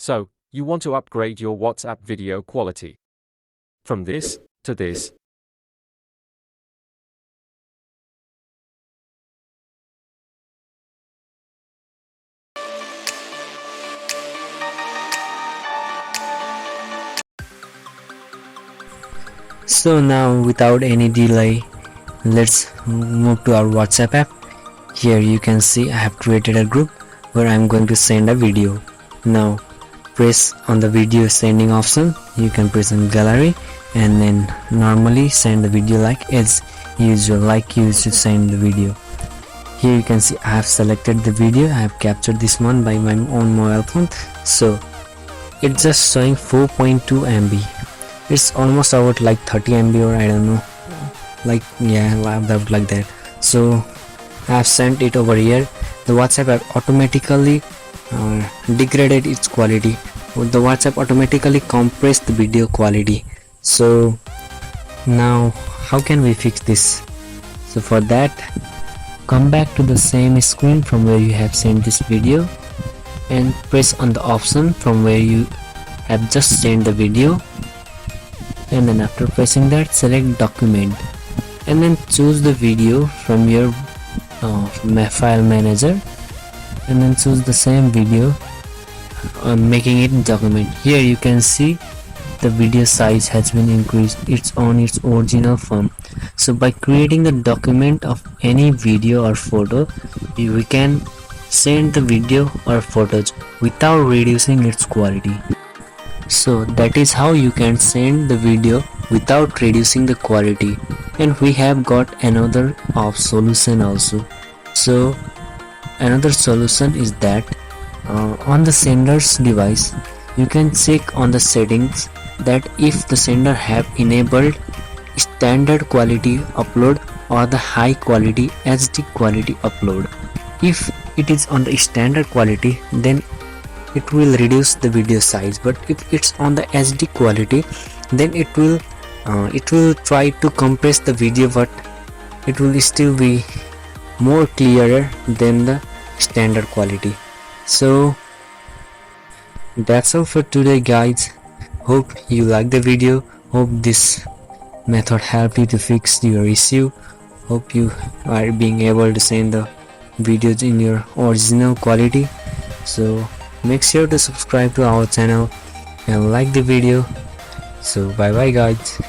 So, you want to upgrade your WhatsApp video quality from this to this. So now, without any delay, let's move to our WhatsApp app. Here you can see I have created a group where I'm going to send a video. Now press on the video sending option. You can press on gallery and then normally send the video like as usual, like you should send the video. Here you can see I have selected the video. I have captured this one by my own mobile phone. So it's just showing 4.2 MB. It's almost about like 30 MB, or I don't know, like yeah, like that. So I have sent it over here. The WhatsApp app automatically degraded its quality. The WhatsApp automatically compressed the video quality. So now how can we fix this? So for that, come back to the same screen from where you have sent this video and press on the option from where you have just sent the video, and then after pressing that, select document and then choose the video from your file manager and then choose the same video, making it document. Here you can see the video size has been increased. It's on its original form. So by creating the document of any video or photo, we can send the video or photos without reducing its quality. So that is how you can send the video without reducing the quality. And we have got another solution also. So another solution is that on the sender's device, you can check on the settings that if the sender have enabled standard quality upload or the high quality HD quality upload. If it is on the standard quality, then it will reduce the video size, but if it's on the HD quality, then it will try to compress the video, but it will still be more clearer than the standard quality. So that's all for today, guys. Hope you like the video. Hope this method helped you to fix your issue. Hope you are being able to send the videos in your original quality. So make sure to subscribe to our channel and like the video. So bye bye, guys.